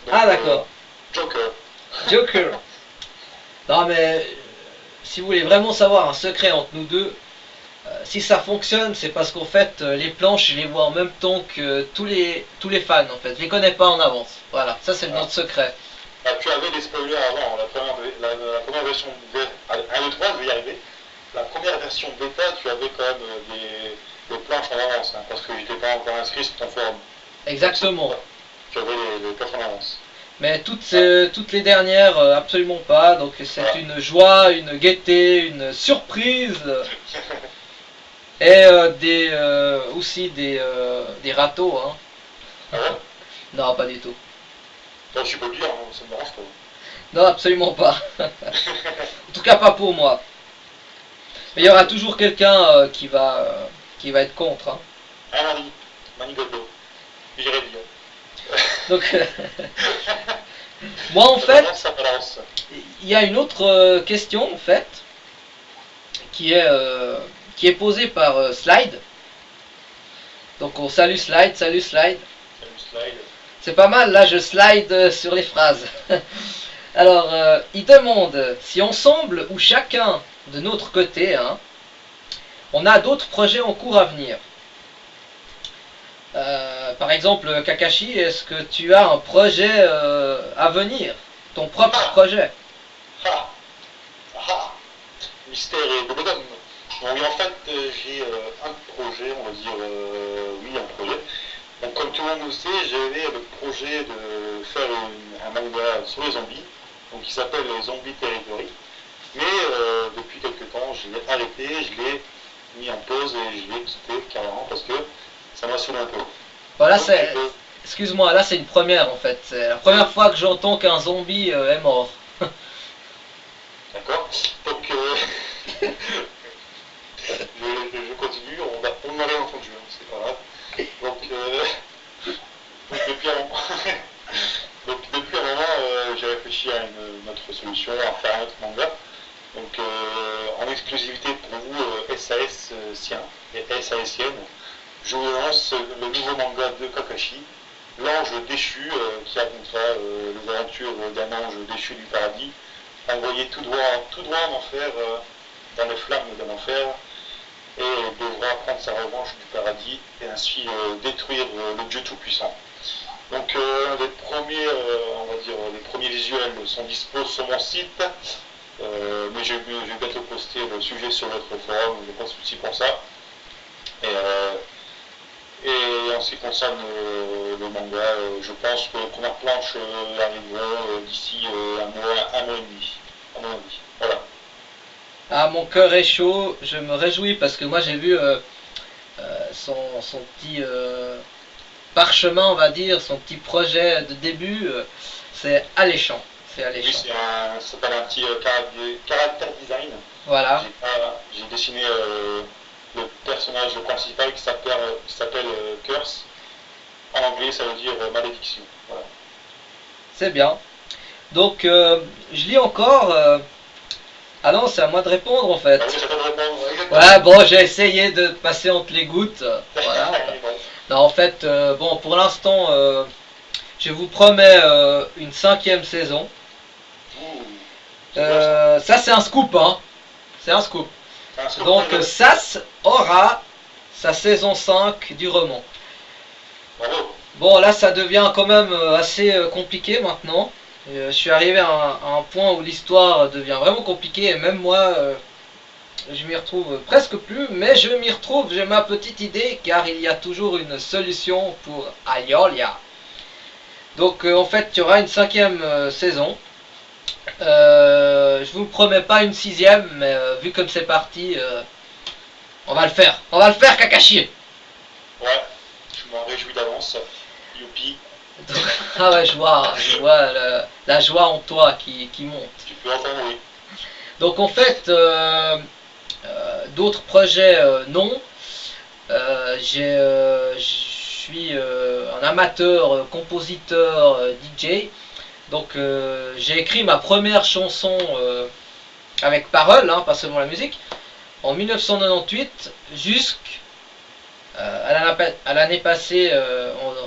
Donc, Ah d'accord. Joker. Joker. Non mais si vous voulez vraiment savoir un secret entre nous deux, si ça fonctionne, c'est parce qu'en fait les planches je les vois en même temps que tous les fans en fait. Je les connais pas en avance. Voilà, ça c'est Ah. notre secret. Ah, tu avais des spoilers avant, la première version allez, 1, 2, 3, je vais y arriver. La première version bêta, tu avais quand même des planches en avance, hein, parce que j'étais pas encore inscrit sur ton forum. Exactement. Tu avais les planches en avance. Mais toutes les dernières, absolument pas. Donc c'est Voilà. une joie, une gaieté, une surprise. Et aussi des râteaux. Hein. Ah ouais. Non, pas du tout. Bon, je peux le dire, hein, ça me dérange pas. Non, absolument pas. En tout cas, pas pour moi. Mais il y aura toujours quelqu'un qui va être contre. Hein. Ah, Manigoldo. J'irai le dire. Donc, moi en Ça fait, balance, ça balance. il y a une autre question en fait qui est posée par Slide. Donc on salue Slide, salut Slide. Salut slide. C'est pas mal, là je slide sur les phrases. Alors, il demande si ensemble ou chacun de notre côté, hein, on a d'autres projets en cours à venir. Par exemple, Kakashi, est-ce que tu as un projet à venir? Ton propre projet? Ah, ah, mystère et bonhomme. Bon, oui, en fait, j'ai un projet, on va dire, oui, un projet. Donc, comme tout le monde le sait, j'avais le projet de faire un manga sur les zombies, donc qui s'appelle Zombie Territory. Mais depuis quelques temps, je l'ai arrêté, je l'ai mis en pause et je l'ai quitté carrément parce que ça m'a saoulé un peu. Voilà, Donc, excuse-moi, là c'est une première en fait. C'est la première fois que j'entends qu'un zombie est mort. d'accord. Donc, je continue, on n'a rien entendu, hein, c'est pas grave. Donc, donc depuis un moment, j'ai réfléchi à une autre solution, à faire un autre manga. Donc, en exclusivité pour vous, SAS sien et SASienne, je vous lance le nouveau manga de Kakashi, L'ange déchu, qui racontera les aventures d'un ange déchu du paradis, envoyé tout droit en enfer, dans les flammes d'un enfer, et devra prendre sa revanche du paradis et ainsi détruire le Dieu Tout-Puissant. Donc les premiers, on va dire, les premiers visuels sont dispos sur mon site, mais je vais bientôt poster le sujet sur votre forum, il n'y a pas de souci pour ça. Et en ce qui concerne le manga, je pense que les premières planches arriveront d'ici un mois et demi. Un mois et demi. Voilà. Ah, mon cœur est chaud, je me réjouis parce que moi j'ai vu son petit parchemin, on va dire, son petit projet de début. C'est alléchant. C'est Oui, alléchant. ça s'appelle un petit character design. Voilà. J'ai dessiné le personnage principal qui s'appelle Curse. En anglais, ça veut dire malédiction. Voilà. C'est bien. Donc, je lis encore. Ah non, c'est à moi de répondre en fait. Ah oui, j'attends de répondre. Exactement. Ouais, bon, j'ai essayé de passer entre les gouttes. Voilà. Non, en fait, bon, pour l'instant, je vous promets une 5e saison. Ça, c'est un scoop, hein. C'est un scoop. Donc, SAS aura sa saison 5 du roman. Bravo. Bon, là, ça devient quand même assez compliqué maintenant. Je suis arrivé à un point où l'histoire devient vraiment compliquée et même moi, je m'y retrouve presque plus, mais je m'y retrouve, j'ai ma petite idée car il y a toujours une solution pour Ayolia. Donc en fait, il y aura une 5e saison. Je vous promets pas une 6e, mais vu comme c'est parti, on va le faire. On va le faire, Kakashi. Ouais, je m'en réjouis d'avance. Youpi. Donc, ah ouais, je vois la joie en toi qui monte. Tu peux entendre, oui. Donc en fait, d'autres projets, non. Je suis un amateur, compositeur, DJ. Donc j'ai écrit ma première chanson avec paroles, hein, pas seulement la musique, en 1998 jusqu'à l'année passée,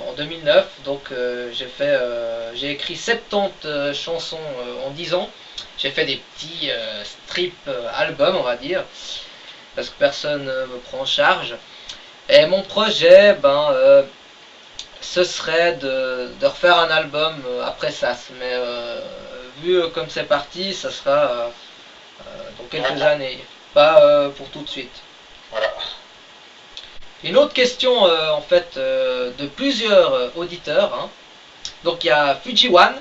en 2009. Donc j'ai écrit 70 chansons en 10 ans. J'ai fait des petits strip albums, on va dire, parce que personne ne me prend en charge. Et mon projet, ce serait de refaire un album après ça. Mais vu comme c'est parti, ça sera dans quelques années, pas pour tout de suite. Voilà. Une autre question en fait de plusieurs auditeurs. Hein. Donc il y a Fujiwan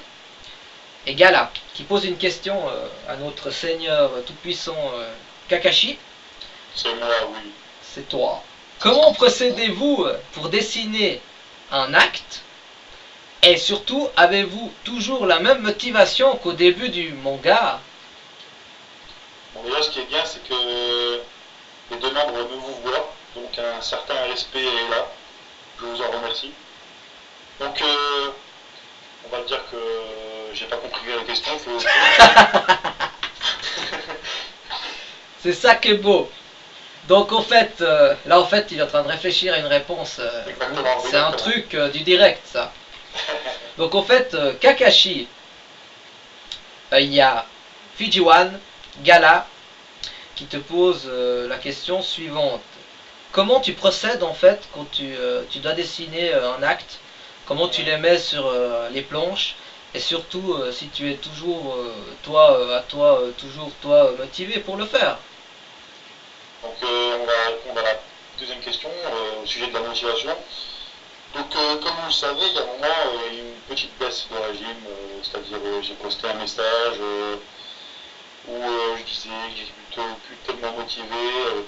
et Gala qui posent une question à notre seigneur tout-puissant Kakashi. C'est moi, oui. C'est toi. Comment procédez-vous pour dessiner un acte? Et surtout, avez-vous toujours la même motivation qu'au début du manga? Bon, déjà, ce qui est bien, c'est que les deux membres me vous voient, donc un certain respect est là. Je vous en remercie. Donc, on va dire que j'ai pas compris la question. C'est ça qui est beau. Donc en fait, là en fait il est en train de réfléchir à une réponse. C'est un truc du direct ça. Donc en fait, Kakashi, il y a Fujiwan, Gala, qui te pose la question suivante. Comment tu procèdes en fait quand tu dois dessiner un acte? Comment tu les mets sur les planches? Et surtout si tu es toujours toujours motivé pour le faire. Donc on va répondre à la deuxième question au sujet de la motivation. Donc comme vous le savez, il y a un moment une petite baisse de régime, c'est-à-dire j'ai posté un message où je disais que j'étais plutôt plus tellement motivé,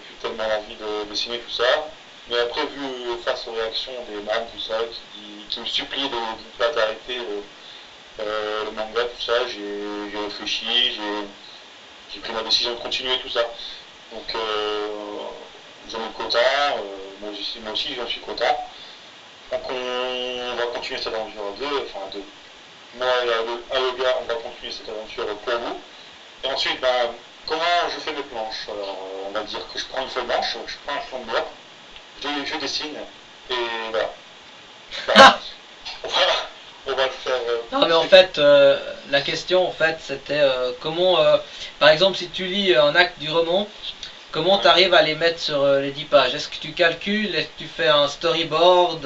plus tellement envie de dessiner tout ça. Mais après, vu face aux réactions des membres, tout ça, qui me supplient de ne pas arrêter le manga, tout ça, j'ai réfléchi, j'ai pris ma décision de continuer tout ça. Donc j'en ai content, moi aussi j'en suis content. Donc on va continuer cette aventure à deux, enfin à deux. Moi et Aloga, on va continuer cette aventure pour vous. Et ensuite, comment je fais mes planches? Alors, on va dire que je prends une feuille blanche, je prends un fond de bois, je dessine, et voilà. On va le faire. Non mais en fait, la question en fait c'était comment, par exemple si tu lis un acte du roman, comment tu arrives à les mettre sur les 10 pages? Est-ce que tu calcules? Est-ce que tu fais un storyboard,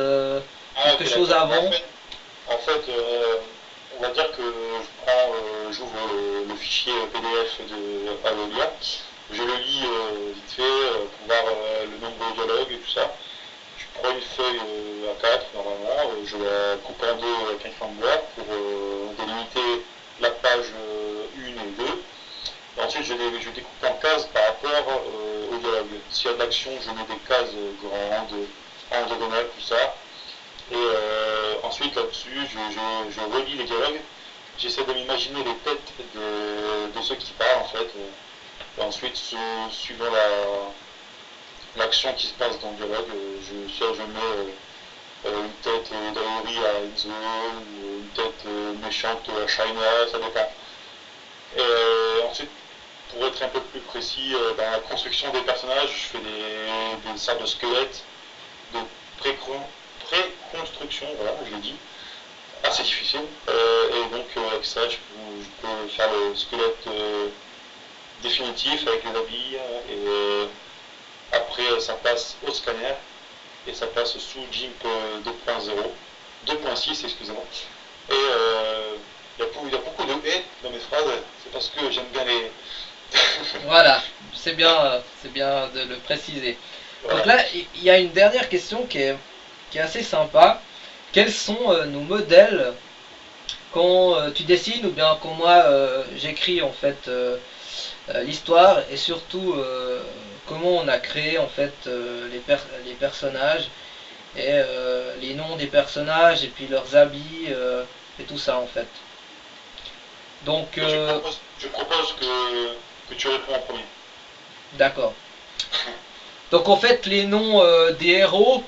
quelque chose avant? En fait, on va dire que j'ouvre le fichier PDF de Alolia, je le lis vite fait pour voir le nombre de dialogues et tout ça. Je prends une feuille A4 normalement, je la coupe en deux avec un crayon de bois pour délimiter la page 1 et 2. Et ensuite je découpe en cases par rapport au dialogue. S'il y a de l'action, je mets des cases grandes, en diagonale, tout ça. Et ensuite là-dessus, je relis les dialogues. J'essaie de m'imaginer les têtes de ceux qui parlent en fait. Et ensuite, suivant l'action qui se passe dans le dialogue, je mets une tête d'Aori à Enzo ou une tête méchante à Shaina, ça dépend. Et ensuite, pour être un peu plus précis, dans la construction des personnages, je fais des sortes de squelettes, de pré-construction, voilà, je l'ai dit, assez difficile. Et donc avec ça, je peux faire le squelette définitif avec les habits, et après ça passe au scanner, et ça passe sous GIMP 2.6, excusez-moi. Et il y a beaucoup de « et » dans mes phrases, c'est parce que j'aime bien les... Voilà, c'est bien de le préciser. Voilà. Donc là, il y a une dernière question qui est assez sympa. Quels sont nos modèles quand tu dessines ou bien quand moi j'écris en fait l'histoire, et surtout comment on a créé en fait les personnages et les noms des personnages et puis leurs habits et tout ça en fait. Donc je propose que tu réponds en premier. D'accord. Donc en fait les noms des héros,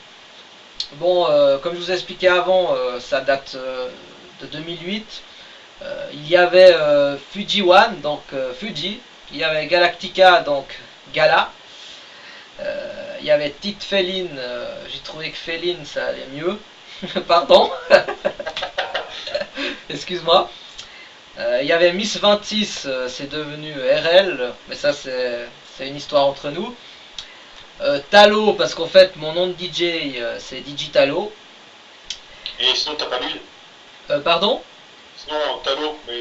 bon comme je vous ai expliqué avant, ça date de 2008. Il y avait Fujiwan, donc Fuji. Il y avait Galactica, donc Gala. Il y avait Tite Féline, j'ai trouvé que Féline ça allait mieux. Pardon. Excuse-moi. Il y avait Miss 26, c'est devenu RL, mais ça c'est une histoire entre nous. Talo, parce qu'en fait mon nom de DJ c'est Digitalo. Et sinon, t'as pas l'huile? Pardon? Sinon, Talo, mais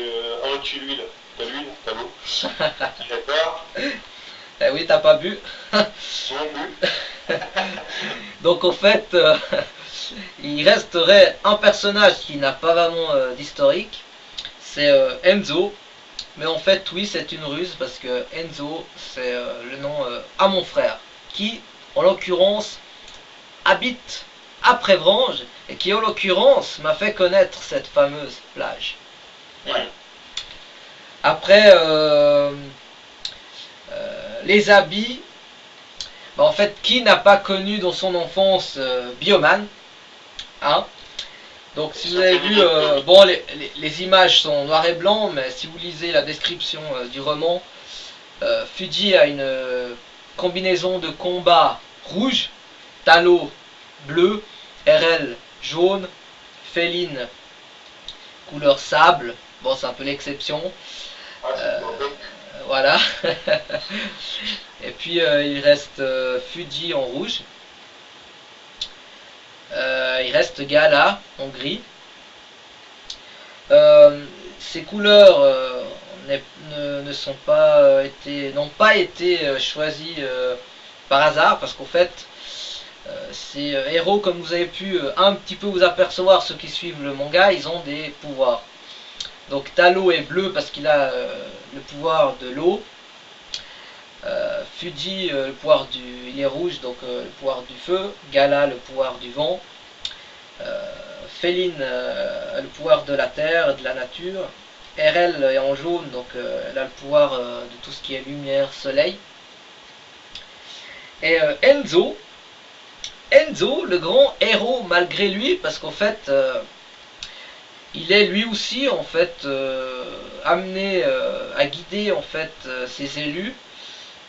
tu l'huile. T'as l'huile, Talo. D'accord. Eh oui, t'as pas bu. Non plus. Donc en fait, il resterait un personnage qui n'a pas vraiment d'historique, c'est Enzo. Mais en fait, oui, c'est une ruse parce que Enzo, c'est le nom à mon frère, qui, en l'occurrence, habite à Prévrange et qui, en l'occurrence, m'a fait connaître cette fameuse plage. Ouais. Après, les habits, bah, en fait, qui n'a pas connu dans son enfance Bioman, hein? Donc si vous avez vu, bon les images sont noir et blanc, mais si vous lisez la description du roman, Fuji a une combinaison de combat rouge, Talo bleu, RL jaune, Féline couleur sable, bon c'est un peu l'exception, voilà. Et puis il reste Fuji en rouge. Il reste Gala en gris. Ces couleurs n'ont pas été choisies par hasard parce qu'en fait ces héros, comme vous avez pu un petit peu vous apercevoir, ceux qui suivent le manga, ils ont des pouvoirs. Donc Talo est bleu parce qu'il a le pouvoir de l'eau. Fuji, il est rouge, donc le pouvoir du feu. Gala, le pouvoir du vent. Féline, le pouvoir de la terre et de la nature. RL est en jaune, donc elle a le pouvoir de tout ce qui est lumière, soleil. Et Enzo, le grand héros malgré lui, parce qu'en fait, il est lui aussi en fait amené à guider en fait ses élus.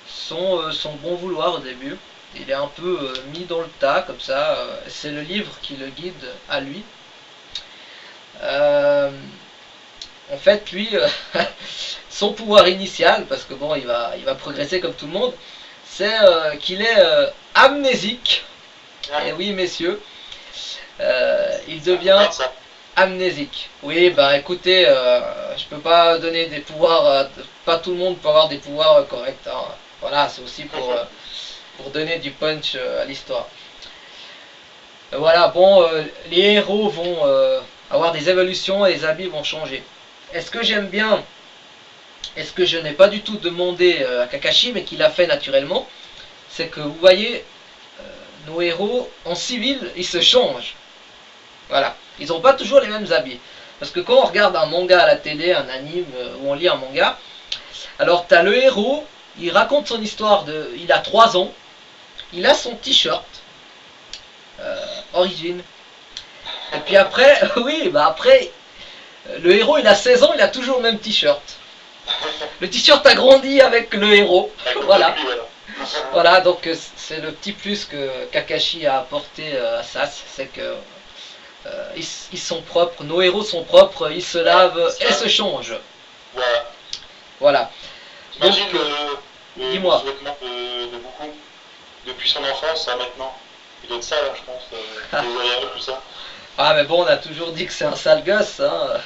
Son bon vouloir au début. Il est un peu mis dans le tas comme ça. C'est le livre qui le guide à lui. En fait, lui, son pouvoir initial, parce que bon, il va progresser comme tout le monde, c'est qu'il est amnésique. Et oui, messieurs, il devient amnésique. Oui, bah écoutez, je peux pas donner des pouvoirs. Pas tout le monde peut avoir des pouvoirs corrects. Hein. Voilà, c'est aussi pour donner du punch à l'histoire. Voilà, bon, les héros vont avoir des évolutions et les habits vont changer. Est-ce que j'aime bien? Est-ce que je n'ai pas du tout demandé à Kakashi, mais qu'il a fait naturellement? C'est que vous voyez, nos héros en civil, ils se changent. Voilà, ils n'ont pas toujours les mêmes habits. Parce que quand on regarde un manga à la télé, un anime, ou on lit un manga, alors tu as le héros. Il raconte son histoire il a 3 ans, il a son t-shirt, origine. Et puis après, oui, bah après, le héros il a 16 ans, il a toujours le même t-shirt. Le t-shirt a grandi avec le héros, voilà. Voilà, donc c'est le petit plus que Kakashi a apporté à Sas, c'est que ils sont propres, nos héros sont propres, ils se lavent et se changent. Voilà. T'imagines le vêtement de beaucoup depuis son enfance à maintenant. Il doit être sale, je pense. Les tout ça. Ah mais bon, on a toujours dit que c'est un sale gosse. Hein.